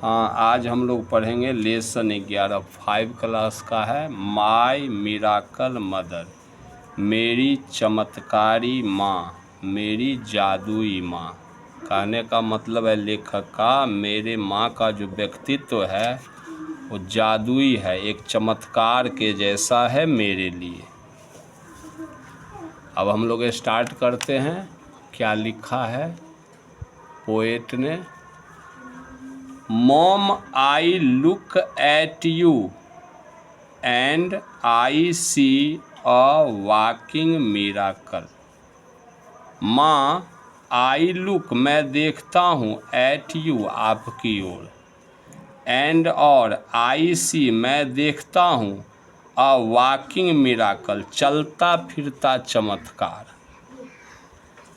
हाँ, आज हम लोग पढ़ेंगे लेसन 11 5 क्लास का है। माय मिराकल मदर, मेरी चमत्कारी माँ, मेरी जादुई माँ। कहने का मतलब है लेखक का, मेरे माँ का जो व्यक्तित्व है वो जादुई है, एक चमत्कार के जैसा है मेरे लिए। अब हम लोग स्टार्ट करते हैं। क्या लिखा है पोएट ने? Mom, I look at you and I see a walking miracle. माँ, आई लुक मैं देखता हूँ, एट यू आपकी ओर, एंड और आई सी मैं देखता हूँ, अ वॉकिंग मिराकल चलता फिरता चमत्कार।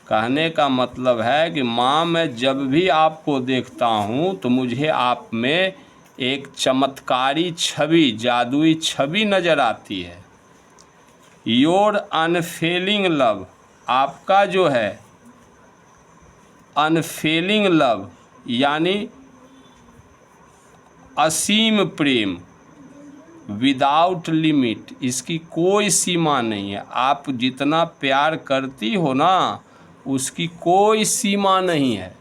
कहने का मतलब है कि माँ, मैं जब भी आपको देखता हूँ तो मुझे आप में एक चमत्कारी छवि, जादुई छवि नज़र आती है। योर अनफेलिंग लव, आपका जो है अनफेलिंग लव यानी असीम प्रेम, विदाउट लिमिट, इसकी कोई सीमा नहीं है। आप जितना प्यार करती हो ना, उसकी कोई सीमा नहीं है।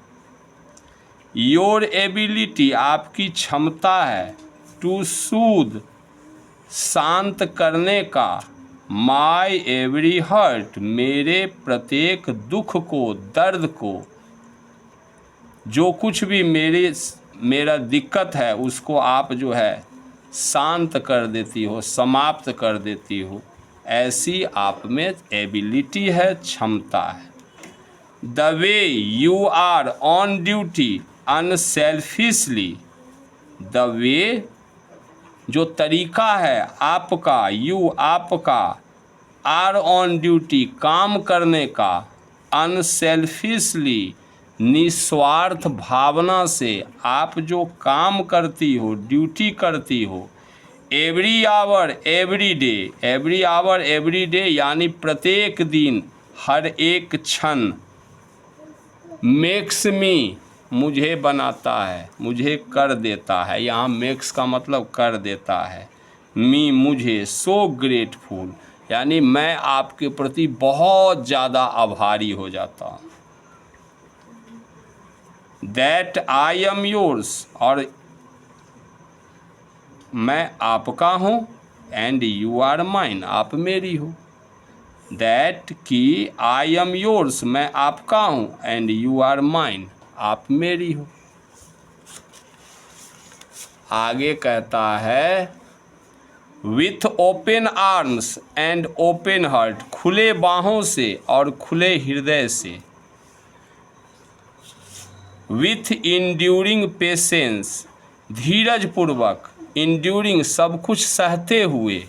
योर एबिलिटी, आपकी क्षमता है, टू सूद, शांत करने का, माई एवरी हर्ट, मेरे प्रत्येक दुख को, दर्द को, जो कुछ भी मेरा दिक्कत है उसको आप जो है शांत कर देती हो, समाप्त कर देती हो। ऐसी आप में एबिलिटी है, क्षमता है। The way you are on duty unselfishly, the way जो तरीका है आपका, यू आपका, आर ऑन ड्यूटी काम करने का, अनसेल्फिशली निस्वार्थ भावना से आप जो काम करती हो, ड्यूटी करती हो। Every hour every day, every hour every day यानी प्रत्येक दिन, हर एक क्षण। मेक्स मी, मुझे बनाता है, मुझे कर देता है। यहाँ मेक्स का मतलब कर देता है। मी मुझे, सो ग्रेटफुल यानी मैं आपके प्रति बहुत ज़्यादा आभारी हो जाता हूँ। दैट आई एम योर्स, और मैं आपका हूँ, एंड यू आर माइन, आप मेरी हो। दैट कि आई एम योर्स, मैं आपका हूँ, एंड यू आर माइन, आप मेरी हो। आगे कहता है with open arms and open heart, खुले बाहों से और खुले हृदय से। विथ इंड्यूरिंग पेशेंस, धीरज पूर्वक, इंड्यूरिंग सब कुछ सहते हुए,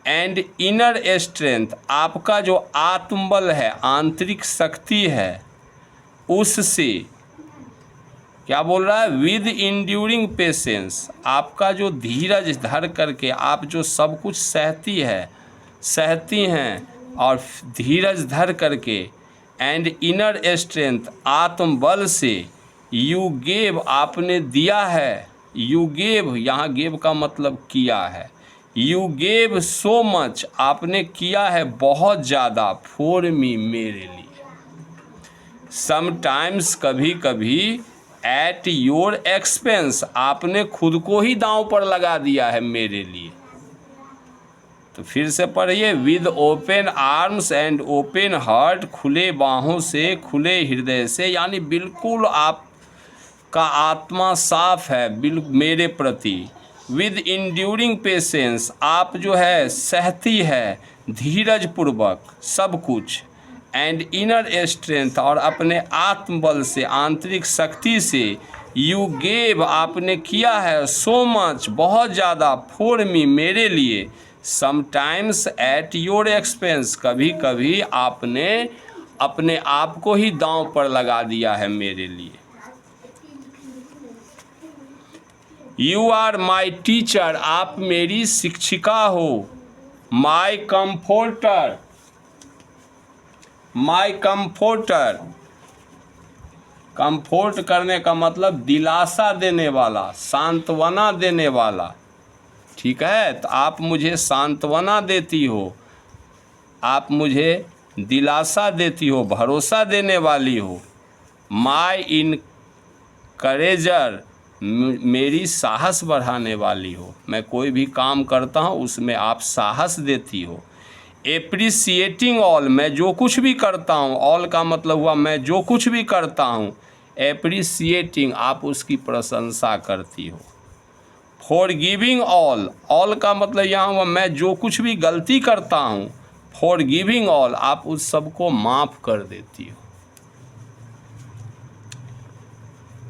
एंड इनर स्ट्रेंथ, आपका जो आत्मबल है, आंतरिक शक्ति है, उससे। क्या बोल रहा है? विद इंड्यूरिंग पेशेंस, आपका जो धीरज धर करके आप जो सब कुछ सहती हैं और धीरज धर करके, एंड इनर स्ट्रेंथ, आत्मबल से, यू गेव, आपने दिया है, यू गेव, यहाँ गेव का मतलब किया है, यू गेव सो मच, आपने किया है बहुत ज़्यादा, फॉर मी, मेरे लिए। समटाइम्स, कभी कभी, एट योर एक्सपेंस, आपने खुद को ही दांव पर लगा दिया है मेरे लिए। तो फिर से पढ़िए, with open arms and open heart, खुले बाहों से, खुले हृदय से, यानी बिल्कुल आपका आत्मा साफ है मेरे प्रति। विद इंड्यूरिंग पेशेंस, आप जो है सहती है धीरज पूर्वक सब कुछ, एंड इनर स्ट्रेंथ, और अपने आत्मबल से, आंतरिक शक्ति से, यू गेव, आपने किया है, सो मच, बहुत ज़्यादा, फॉर मी, मेरे लिए। समटाइम्स एट योर एक्सपेंस, कभी कभी आपने अपने आप को ही दांव पर लगा दिया है मेरे लिए। यू आर माई टीचर, आप मेरी शिक्षिका हो। माई कंफोर्टर, माई कंफोर्टर, कंफोर्ट करने का मतलब दिलासा देने वाला, सांत्वना देने वाला। ठीक है, तो आप मुझे सांत्वना देती हो, आप मुझे दिलासा देती हो, भरोसा देने वाली हो। माय इनकरेजर, मेरी साहस बढ़ाने वाली हो। मैं कोई भी काम करता हूँ उसमें आप साहस देती हो। एप्रिसिएटिंग ऑल, मैं जो कुछ भी करता हूँ, ऑल का मतलब हुआ मैं जो कुछ भी करता हूँ। एप्रिसिएटिंग, आप उसकी प्रशंसा करती हो। फॉरगिविंग ऑल, ऑल का मतलब यहाँ हुआ मैं जो कुछ भी गलती करता हूँ। फॉरगिविंग ऑल, आप उस सबको माफ़ कर देती हो।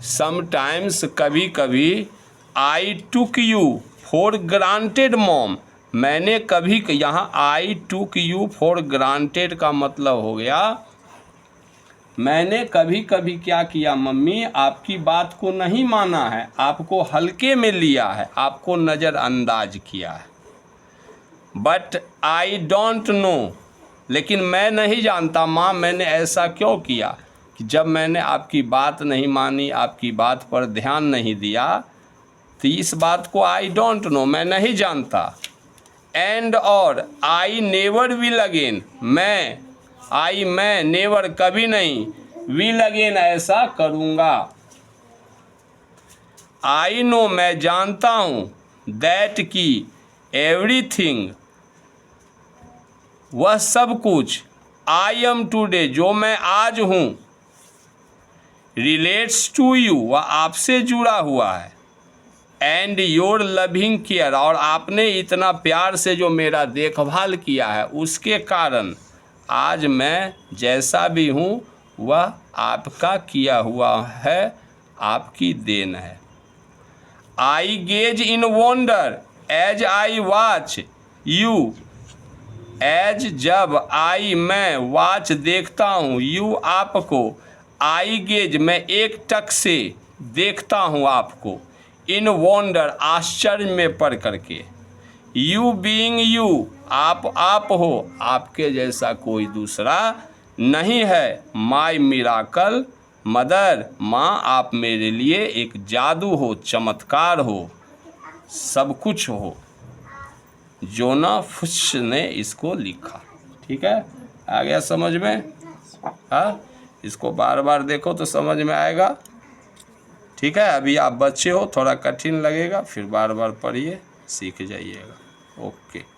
समटाइम्स, कभी कभी, I took you for granted mom, मैंने कभी, यहाँ I took you for granted का मतलब हो गया मैंने कभी कभी क्या किया मम्मी, आपकी बात को नहीं माना है, आपको हल्के में लिया है, आपको नज़रअंदाज किया है। बट आई डोंट नो, लेकिन मैं नहीं जानता माँ मैंने ऐसा क्यों किया, कि जब मैंने आपकी बात नहीं मानी, आपकी बात पर ध्यान नहीं दिया, तो इस बात को आई डोंट नो, मैं नहीं जानता। एंड और आई नेवर विल अगेन, मैं नेवर कभी नहीं, विल अगेन ऐसा करूँगा। आई नो, मैं जानता हूँ, दैट की एवरीथिंग, वह सब कुछ, आई एम टूडे, जो मैं आज हूँ, रिलेट्स टू यू, वह आपसे जुड़ा हुआ है। एंड योर लविंग केयर, और आपने इतना प्यार से जो मेरा देखभाल किया है, उसके कारण आज मैं जैसा भी हूँ वह आपका किया हुआ है, आपकी देन है। I gaze in wonder as I watch you, as जब, आई मैं, वॉच देखता हूँ, यू आपको, आई गेज मैं एक टक से देखता हूँ आपको, इन वंडर आश्चर्य में पढ़ करके, यू बीइंग यू, आप हो, आपके जैसा कोई दूसरा नहीं है। माय मिराकल मदर, माँ आप मेरे लिए एक जादू हो, चमत्कार हो, सब कुछ हो। जोना फुश ने इसको लिखा। ठीक है, आ गया समझ में? हाँ, इसको बार बार देखो तो समझ में आएगा। ठीक है, अभी आप बच्चे हो, थोड़ा कठिन लगेगा, फिर बार बार पढ़िए, सीख जाइएगा। ओके।